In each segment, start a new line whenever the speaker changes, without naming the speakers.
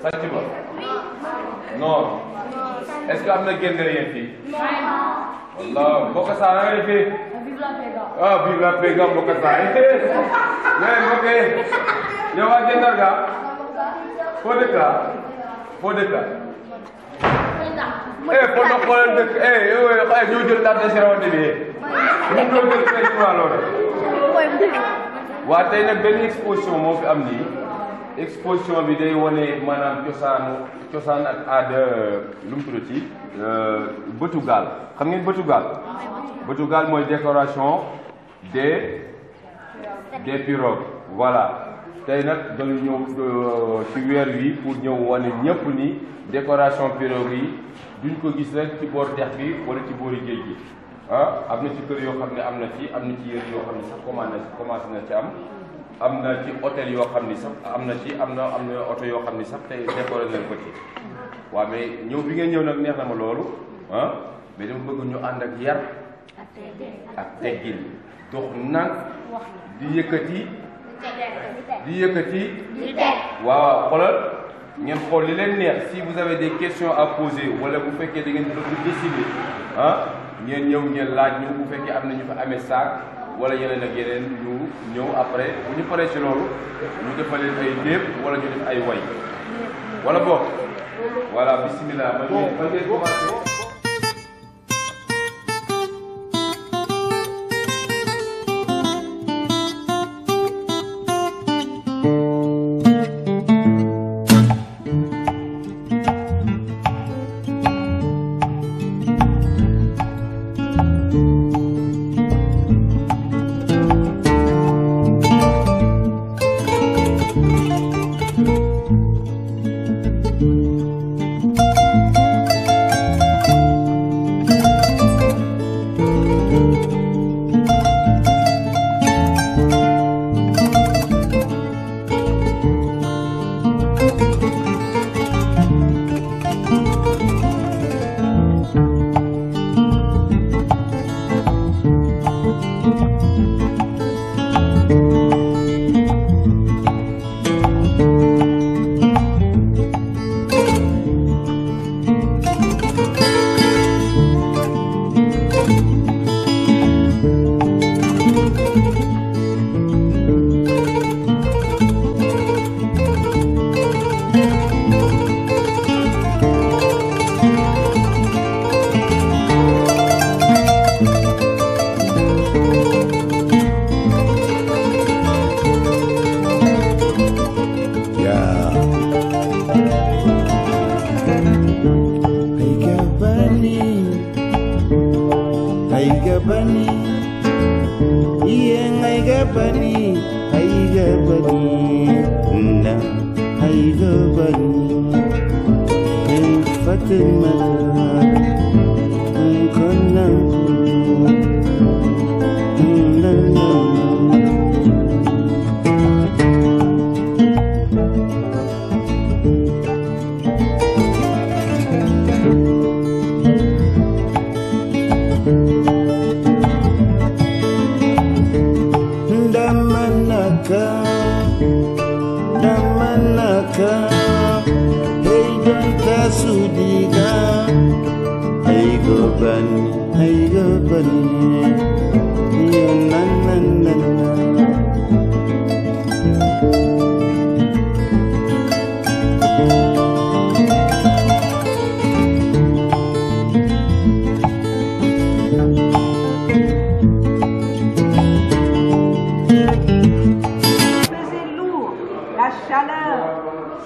sàcc ba non est-ce que am na génn yéen fii walla mbokk saa na nga fii ah vive la paix nga mbokk saa mais mbokk yow waa Gendar ga foo dëkk foo dëkk foo na xoolal dëkk yow ñoo jël date de sérawante bi ñu doon jël président loolu waa tey nag benn exposition moo fi am nii exposition bi day wane maanaam cosaan ak aada lu mu tuddati bëtu gaal xam ngeen bëtu gaal mooy décoration des pirogues voilà tey nag dañu ñëw ci weer wi pour ñëw wane ñëpp ni décoration pirogue yi duñ ko gis rek ci boor dex bi wala ci boori géej gi am na ci kër yoo xam ne am na ci yër yoo xam ne sax commencé na ci am na ci hôtel yoo xam ni sax am na oto yoo xam ni sax tey décoré nañ ko ci waaw mais ñëw bi ngeen ñëw nag neex na ma loolu mais dama bëgg ñu ànd ak yar ak teggin dox nag di yëkkati waaw xoolal ngeen xool li leen neex si vous avez des questions à poser wala bu fekkee da ngeen bëgg décider ngeen ñëw ngeen laaj ñu bu fekkee am na ñu fa amee saak wala yeneen ak yeneen ñu ñëw après bu ñu paree ci loolu ñu defal leen ay léeb wala ñu def ay way wala boog voilà bismillah ma ngeen commencé.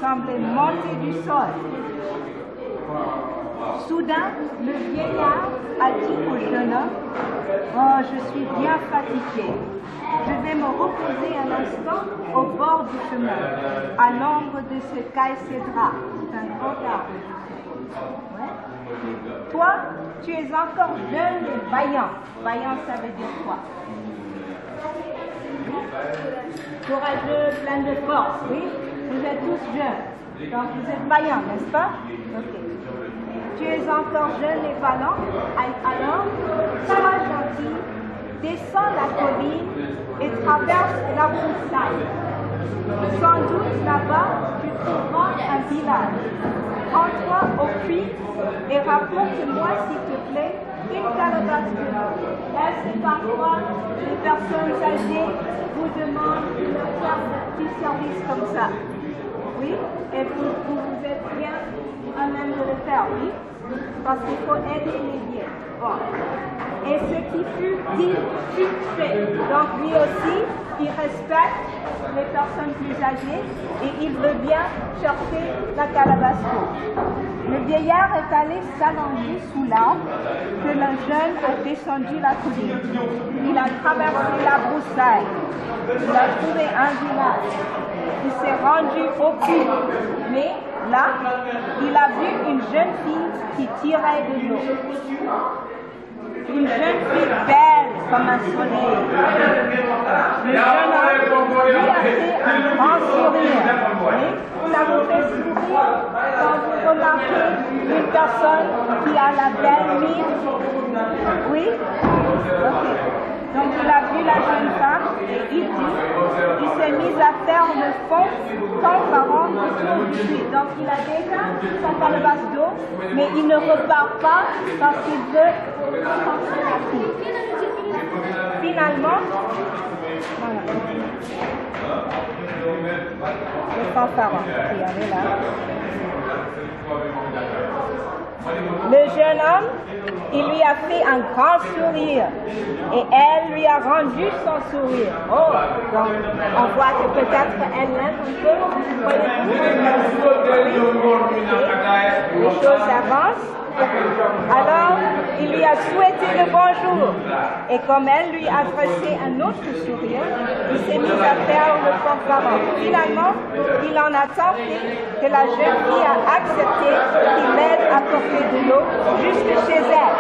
semblait monter du sol. Soudain, le vieillard a dit au jeune homme, « Oh, je suis bien fatigué. Je vais me reposer un instant au bord du chemin, à l'ombre de ce caïcédra. » C'est un grand arbre. Ouais. Toi, tu es encore jeune et vaillant. Vaillant, ça veut dire quoi? Courageux, plein de force, oui. Vous êtes tous jeunes, donc vous êtes vaillants, n'est-ce pas? Ok. Tu es encore jeune et vaillant, alors sois gentil, descends la colline et traverse la broussaille. Sans doute là-bas, tu trouveras un village. Rends-toi au puits et rapporte-moi, s'il te plaît, une calebasse de l'eau. Est-ce que parfois les personnes âgées vous demandent de leur faire un petit service comme ça? Oui? Et vous êtes bien à même de le faire, oui? Parce qu'il faut aider les vieux. Bon. Et ce qui fut dit, fut fait. Donc lui aussi, il respecte les personnes plus âgées et il veut bien chercher la calebasse d'eau. Le vieillard est allé s'allonger sous l'arbre que le jeune a descendu la colline. Il a traversé la broussaille. Il a trouvé un village. Il s'est rendu au puits. Mais là, il a vu une jeune fille qui tirait de l'eau. Une jeune fille belle comme un soleil. Le jeune homme lui a fait un grand sourire. Oui? Ça vous fait sourire quand vous remarquez une personne qui a la belle mine? Oui? Ok. Donc il a vu la jeune femme et il s'est mis à faire le fond transparent autour du puits. Donc il a déjà sa calebasse d'eau, mais il ne repart pas parce qu'il veut rencontrer la fille. Finalement, voilà. Le fanfaron, regardez là. Le jeune homme, il lui a fait un grand sourire et elle lui a rendu son sourire. Oh, donc on voit que peut-être elle l'aime un peu, voyez-vous? Les choses avancent. Alors, il lui a souhaité le bonjour. Et comme elle lui a adressé un autre sourire, il s'est mis à faire le fanfaron. Finalement, il en a tant fait que la jeune fille a accepté qu'il l'aide à porter de l'eau jusque chez elle.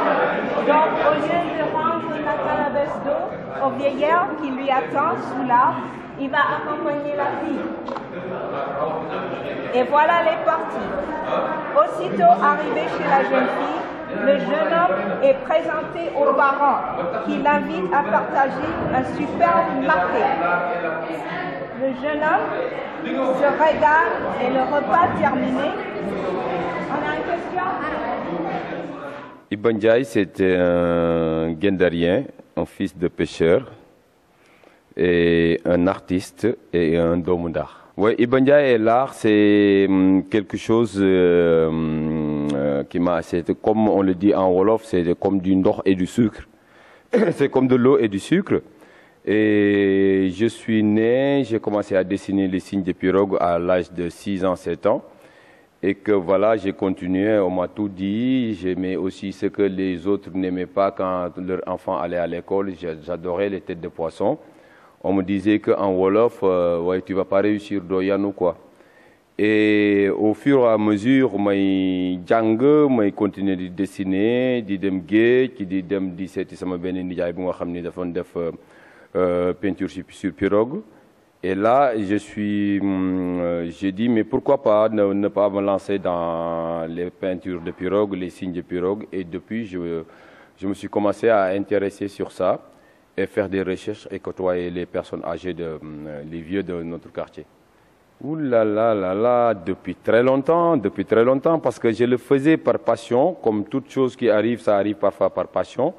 Donc, au lieu de rendre la calebasse d'eau au vieillard qui lui attend sous l'arbre, il va accompagner la fille. Et voilà les parties. Aussitôt arrivé chez la jeune fille, le jeune homme est présenté aux parents qui l'invitent à partager un superbe marqué. Le jeune homme se régale et le repas terminé. On a une question?
Iba Ndiaye, c'était un Guendarien, un fils de pêcheur, et un artiste et un doomu ndar. Oui, Iba Ndiaye et l'art, c'est quelque chose qui m'a... Comme on le dit en Wolof, c'est comme du ndox et du sucre. C'est comme de l'eau et du sucre. Et je suis né, j'ai commencé à dessiner les signes de pirogue à l'âge de 6 ans, 7 ans. Et que voilà, j'ai continué, on m'a tout dit. J'aimais aussi ce que les autres n'aimaient pas quand leur enfant allait à l'école. J'adorais les têtes de poisson. On me disait qu'en Wolof, ouais, tu ne vas pas réussir doyano quoi. Et au fur et à mesure, j'ai continué de dessiner, di dem géej, di dem di seeti sama benn nijaay bu nga xam ni dafa def peinture sur pirogue. Et là, j'ai dit, mais pourquoi pas ne pas me lancer dans les peintures de pirogue, les signes de pirogue. Et depuis, je me suis commencé à intéresser sur ça et faire des recherches et côtoyer les personnes âgées, les vieux de notre quartier. Ouh là là là là, depuis très longtemps, parce que je le faisais par passion, comme toute chose qui arrive, ça arrive parfois par passion.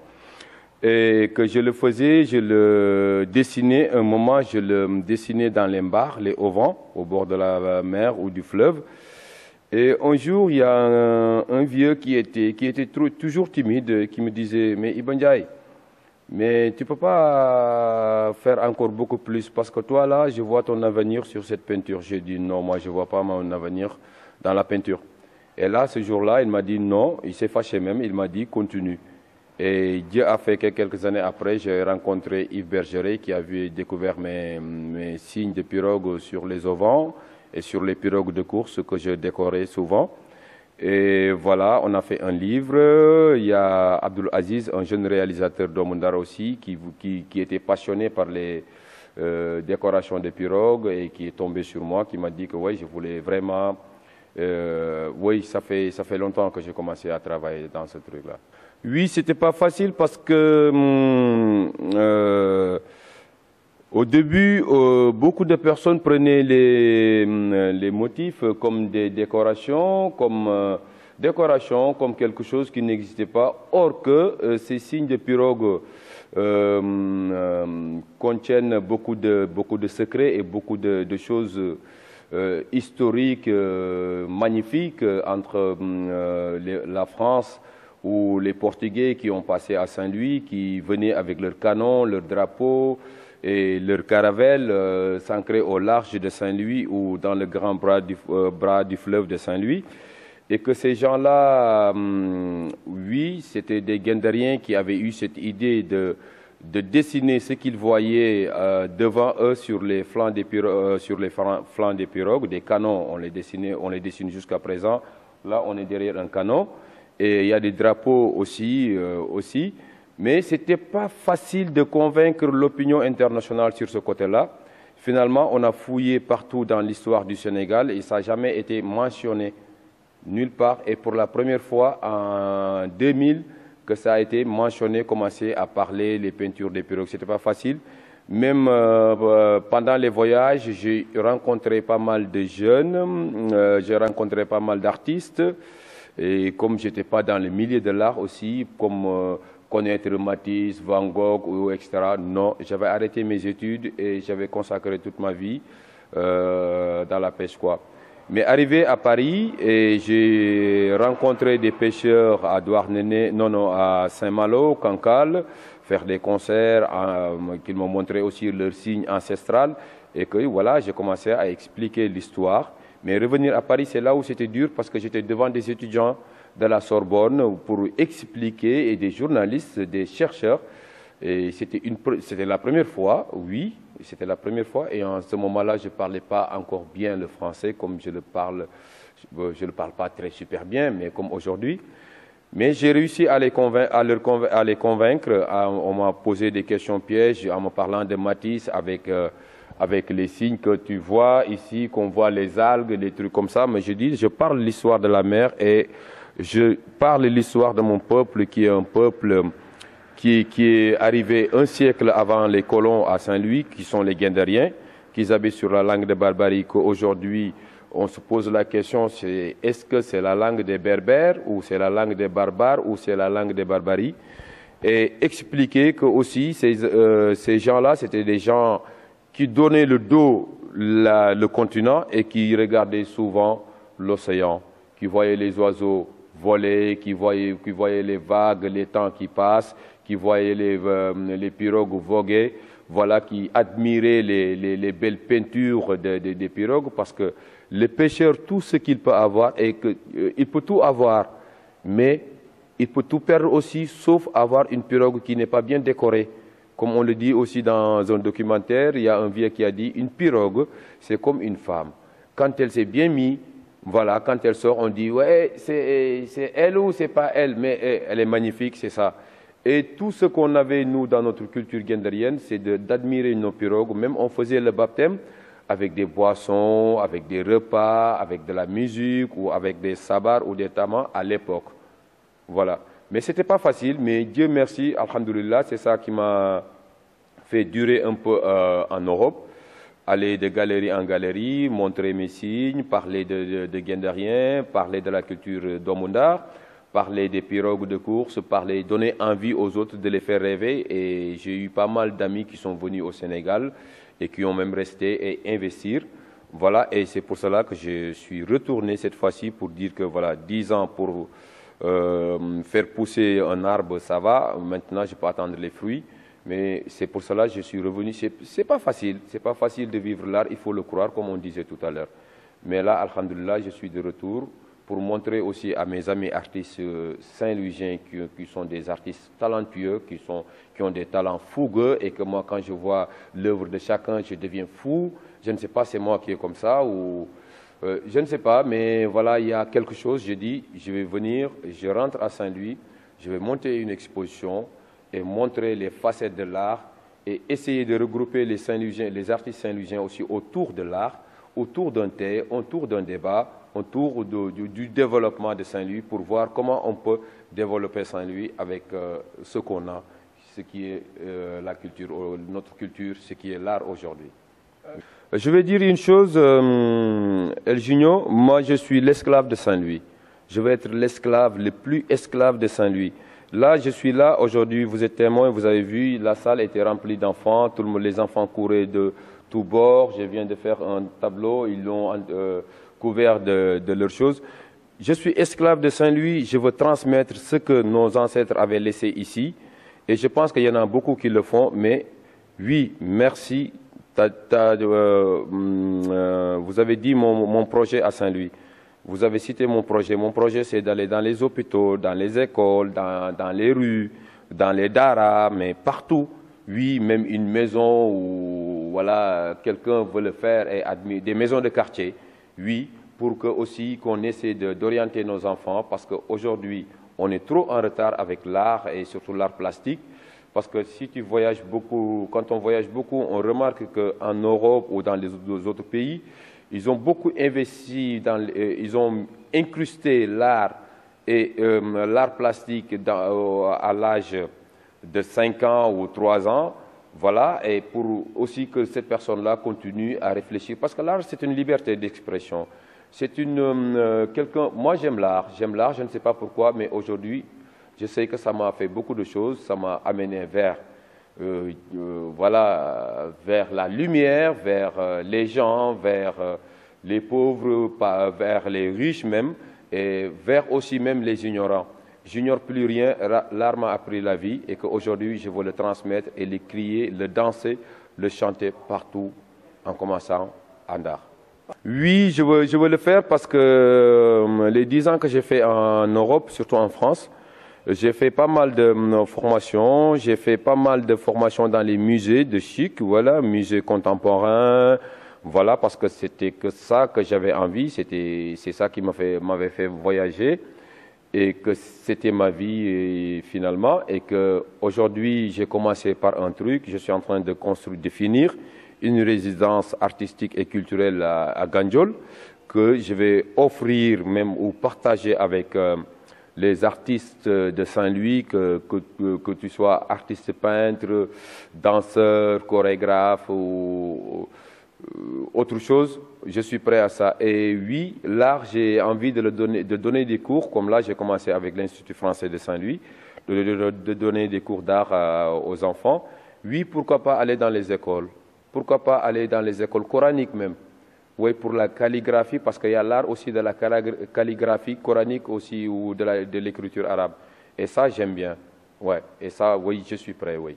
Et que je le faisais, je le dessinais, un moment je le dessinais dans les mbars, les auvents, au bord de la mer ou du fleuve. Et un jour, il y a un vieux qui était toujours timide, qui me disait, mais Iba Ndiaye, mais tu ne peux pas faire encore beaucoup plus, parce que toi là, je vois ton avenir sur cette peinture. J'ai dit non, moi je ne vois pas mon avenir dans la peinture. Et là, ce jour-là, il m'a dit non, il s'est fâché même, il m'a dit continue. Et Dieu a fait que quelques années après, j'ai rencontré Yves Bergeret qui avait découvert mes signes de pirogue sur les auvents et sur les pirogues de course que je décorais souvent. Et voilà, on a fait un livre. Il y a Abdul Aziz, un jeune réalisateur doomu ndar aussi, qui était passionné par les décorations de pirogues et qui est tombé sur moi, qui m'a dit que ouais, je voulais vraiment... oui, ça fait longtemps que j'ai commencé à travailler dans ce truc-là. Oui, c'était pas facile parce que Au début, beaucoup de personnes prenaient les motifs comme des décorations, comme quelque chose qui n'existait pas. Or que ces signes de pirogue contiennent beaucoup de secrets et beaucoup de choses historiques, magnifiques entre la France ou les Portugais qui ont passé à Saint-Louis, qui venaient avec leurs canons, leurs drapeaux et leurs caravelles s'ancraient au large de Saint-Louis ou dans le grand bras du fleuve de Saint-Louis. Et que ces gens-là, oui, c'était des Guindériens qui avaient eu cette idée de dessiner ce qu'ils voyaient devant eux sur les flancs des pirogues, des canons, on les dessine jusqu'à présent. Là, on est derrière un canon. Et il y a des drapeaux aussi. Mais ce n'était pas facile de convaincre l'opinion internationale sur ce côté-là. Finalement, on a fouillé partout dans l'histoire du Sénégal et ça n'a jamais été mentionné nulle part. Et pour la première fois, en 2000, que ça a été mentionné, commencé à parler les peintures des pirogues. Ce n'était pas facile. Même pendant les voyages, j'ai rencontré pas mal de jeunes, j'ai rencontré pas mal d'artistes. Et comme je n'étais pas dans le milieu de l'art aussi, comme connaître Matisse, Van Gogh, etc., non, j'avais arrêté mes études et j'avais consacré toute ma vie dans la pêche, quoi. Mais arrivé à Paris, j'ai rencontré des pêcheurs à Douarnenez, à Saint-Malo, Cancale, faire des concerts, qu'ils m'ont montré aussi leur signe ancestral, et que voilà, j'ai commencé à expliquer l'histoire. Mais revenir à Paris, c'est là où c'était dur parce que j'étais devant des étudiants de la Sorbonne pour expliquer, et des journalistes, des chercheurs. Et c'était la première fois, oui, c'était la première fois. Et en ce moment-là, je ne parlais pas encore bien le français comme je le parle pas très super bien, mais comme aujourd'hui. Mais j'ai réussi à les convaincre. On m'a posé des questions pièges en me parlant de Matisse avec les signes que tu vois ici, qu'on voit les algues, des trucs comme ça. Mais je dis, je parle l'histoire de la mer et je parle l'histoire de mon peuple qui est un peuple qui est arrivé un siècle avant les colons à Saint-Louis, qui sont les Guindériens, qui habitent sur la langue de Barbarie, qu'aujourd'hui, on se pose la question, est-ce que c'est la langue des Berbères, ou c'est la langue des Barbares, ou c'est la langue des Barbaries? Et expliquer que aussi ces gens-là, c'était des gens qui donnaient le dos le continent et qui regardaient souvent l'océan, qui voyaient les oiseaux voler, qui voyaient les vagues, les temps qui passent, qui voyaient les pirogues voguer, voilà, qui admiraient les belles peintures des pirogues, parce que le pêcheur, tout ce qu'il peut avoir, et il peut tout avoir, mais il peut tout perdre aussi, sauf avoir une pirogue qui n'est pas bien décorée. Comme on le dit aussi dans un documentaire, il y a un vieux qui a dit, une pirogue, c'est comme une femme. Quand elle s'est bien mise, voilà, quand elle sort, on dit, ouais, c'est elle ou c'est pas elle, mais elle est magnifique, c'est ça. Et tout ce qu'on avait, nous, dans notre culture guindérienne, c'est d'admirer nos pirogues. Même on faisait le baptême avec des boissons, avec des repas, avec de la musique, ou avec des sabars ou des tamans à l'époque. Voilà. Mais ce n'était pas facile, mais Dieu merci, alhamdoulilah, c'est ça qui m'a fait durer un peu en Europe. Aller de galerie en galerie, montrer mes signes, parler de Guindériens, parler de la culture d'Omundar, parler des pirogues de course, donner envie aux autres de les faire rêver. Et j'ai eu pas mal d'amis qui sont venus au Sénégal et qui ont même resté et investir. Voilà, et c'est pour cela que je suis retourné cette fois-ci pour dire que voilà, 10 ans pour faire pousser un arbre, ça va. Maintenant, je peux attendre les fruits. Mais c'est pour cela que je suis revenu. C'est pas facile de vivre l'art, il faut le croire, comme on disait tout à l'heure. Mais là, alhamdoulilah, je suis de retour pour montrer aussi à mes amis artistes saint-louisiens qui sont des artistes talentueux, qui ont des talents fougueux, et que moi, quand je vois l'œuvre de chacun, je deviens fou. Je ne sais pas, c'est moi qui est comme ça, ou je ne sais pas, mais voilà, il y a quelque chose. Je dis, je vais venir, je rentre à Saint-Louis, je vais monter une exposition et montrer les facettes de l'art et essayer de regrouper les Saint-Louisiens, les artistes saint-louisiens aussi autour de l'art, autour d'un thé, autour d'un débat, autour du développement de Saint-Louis, pour voir comment on peut développer Saint-Louis avec ce qu'on a. ce qui est la culture, notre culture, ce qui est l'art aujourd'hui. Je vais dire une chose, El Junior, moi je suis l'esclave de Saint-Louis. Je vais être l'esclave, le plus esclave de Saint-Louis. Là, je suis là aujourd'hui, vous êtes témoin, vous avez vu, la salle était remplie d'enfants, les enfants couraient de tous bords. Je viens de faire un tableau, ils l'ont couvert de leurs choses. Je suis esclave de Saint-Louis, je veux transmettre ce que nos ancêtres avaient laissé ici. Et je pense qu'il y en a beaucoup qui le font, mais oui, merci. Vous avez dit mon projet à Saint-Louis. Vous avez cité mon projet. Mon projet, c'est d'aller dans les hôpitaux, dans les écoles, dans les rues, dans les daras, mais partout. Oui, même une maison où voilà, quelqu'un veut le faire et admettre des maisons de quartier. Oui, pour que aussi qu'on essaie d'orienter nos enfants, parce qu'aujourd'hui, on est trop en retard avec l'art et surtout l'art plastique. Parce que si tu voyages beaucoup, quand on voyage beaucoup, on remarque qu'en Europe ou dans les autres pays, ils ont beaucoup investi, ils ont incrusté l'art et l'art plastique à l'âge de 5 ans ou 3 ans. Voilà, et pour aussi que cette personne-là continue à réfléchir. Parce que l'art, c'est une liberté d'expression. C'est moi, j'aime l'art, je ne sais pas pourquoi, mais aujourd'hui, je sais que ça m'a fait beaucoup de choses, ça m'a amené vers, voilà, vers la lumière, vers les gens, vers les pauvres, vers les riches même, et vers aussi même les ignorants. J'ignore plus rien, l'art m'a appris la vie et qu'aujourd'hui je veux le transmettre et le crier, le danser, le chanter partout en commençant en art. Oui, je veux le faire parce que les 10 ans que j'ai fait en Europe, surtout en France, j'ai fait pas mal de formations, j'ai fait pas mal de formations dans les musées de chic, voilà, musées contemporains, voilà, parce que c'était que ça que j'avais envie, c'est ça qui m'avait fait voyager et que c'était ma vie finalement et que aujourd'hui j'ai commencé par un truc, je suis en train de construire, de finir une résidence artistique et culturelle à Gandiol que je vais offrir même ou partager avec les artistes de Saint-Louis, que tu sois artiste peintre, danseur, chorégraphe ou autre chose, je suis prêt à ça. Et oui, l'art, j'ai envie de donner des cours, comme là j'ai commencé avec l'Institut français de Saint-Louis, de donner des cours d'art aux enfants. Oui, pourquoi pas aller dans les écoles? Pourquoi pas aller dans les écoles coraniques même? Oui, pour la calligraphie, parce qu'il y a l'art aussi de la calligraphie coranique aussi, ou de l'écriture arabe. Et ça, j'aime bien. Ouais. Et ça, oui, je suis prêt, oui.